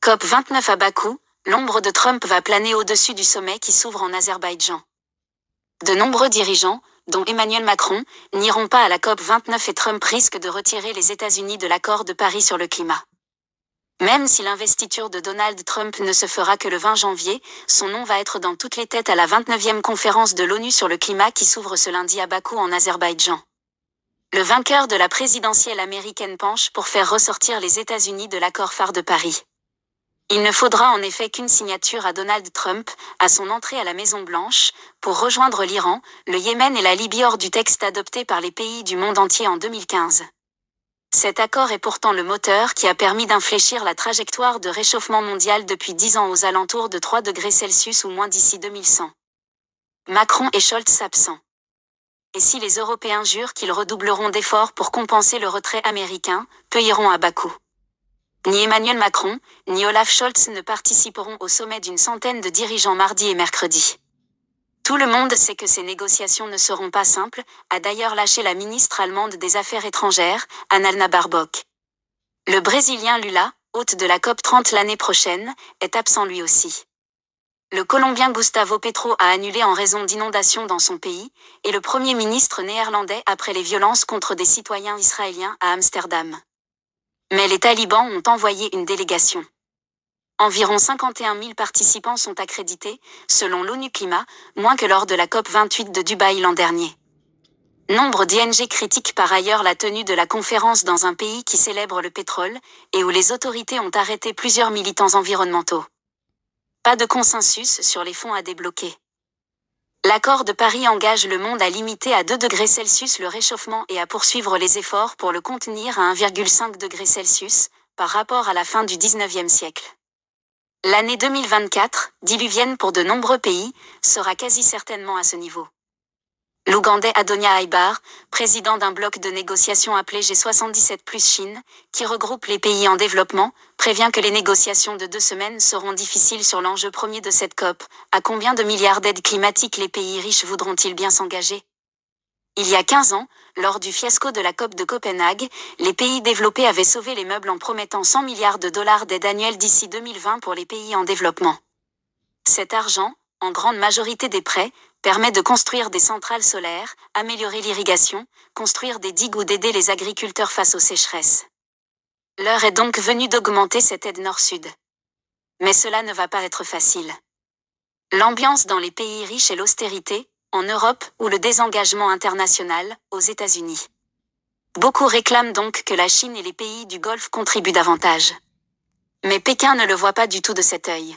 COP 29 à Bakou, l'ombre de Trump va planer au-dessus du sommet qui s'ouvre en Azerbaïdjan. De nombreux dirigeants, dont Emmanuel Macron, n'iront pas à la COP 29 et Trump risque de retirer les États-Unis de l'accord de Paris sur le climat. Même si l'investiture de Donald Trump ne se fera que le 20 janvier, son nom va être dans toutes les têtes à la 29e conférence de l'ONU sur le climat qui s'ouvre ce lundi à Bakou en Azerbaïdjan. Le vainqueur de la présidentielle américaine penche pour faire ressortir les États-Unis de l'accord phare de Paris. Il ne faudra en effet qu'une signature à Donald Trump, à son entrée à la Maison-Blanche, pour rejoindre l'Iran, le Yémen et la Libye hors du texte adopté par les pays du monde entier en 2015. Cet accord est pourtant le moteur qui a permis d'infléchir la trajectoire de réchauffement mondial depuis 10 ans aux alentours de 3 degrés Celsius ou moins d'ici 2100. Macron et Scholz absents. Et si les Européens jurent qu'ils redoubleront d'efforts pour compenser le retrait américain, peu iront à Bakou. Ni Emmanuel Macron, ni Olaf Scholz ne participeront au sommet d'une centaine de dirigeants mardi et mercredi. Tout le monde sait que ces négociations ne seront pas simples, a d'ailleurs lâché la ministre allemande des Affaires étrangères, Annalena Baerbock. Le Brésilien Lula, hôte de la COP 30 l'année prochaine, est absent lui aussi. Le Colombien Gustavo Petro a annulé en raison d'inondations dans son pays, et le Premier ministre néerlandais après les violences contre des citoyens israéliens à Amsterdam. Mais les talibans ont envoyé une délégation. Environ 51 000 participants sont accrédités, selon l'ONU Climat, moins que lors de la COP 28 de Dubaï l'an dernier. Nombre d'ONG critiquent par ailleurs la tenue de la conférence dans un pays qui célèbre le pétrole, et où les autorités ont arrêté plusieurs militants environnementaux. Pas de consensus sur les fonds à débloquer. L'accord de Paris engage le monde à limiter à 2 degrés Celsius le réchauffement et à poursuivre les efforts pour le contenir à 1,5 degrés Celsius, par rapport à la fin du XIXe siècle. L'année 2024, diluvienne pour de nombreux pays, sera quasi certainement à ce niveau. L'Ougandais Adonia Aibar, président d'un bloc de négociation appelé G77 plus Chine, qui regroupe les pays en développement, prévient que les négociations de 2 semaines seront difficiles sur l'enjeu premier de cette COP. À combien de milliards d'aides climatiques les pays riches voudront-ils bien s'engager ? Il y a 15 ans, lors du fiasco de la COP de Copenhague, les pays développés avaient sauvé les meubles en promettant 100 milliards de dollars d'aide annuelle d'ici 2020 pour les pays en développement. Cet argent, en grande majorité des prêts, permet de construire des centrales solaires, améliorer l'irrigation, construire des digues ou d'aider les agriculteurs face aux sécheresses. L'heure est donc venue d'augmenter cette aide nord-sud. Mais cela ne va pas être facile. L'ambiance dans les pays riches est l'austérité, en Europe ou le désengagement international, aux États-Unis. Beaucoup réclament donc que la Chine et les pays du Golfe contribuent davantage. Mais Pékin ne le voit pas du tout de cet œil.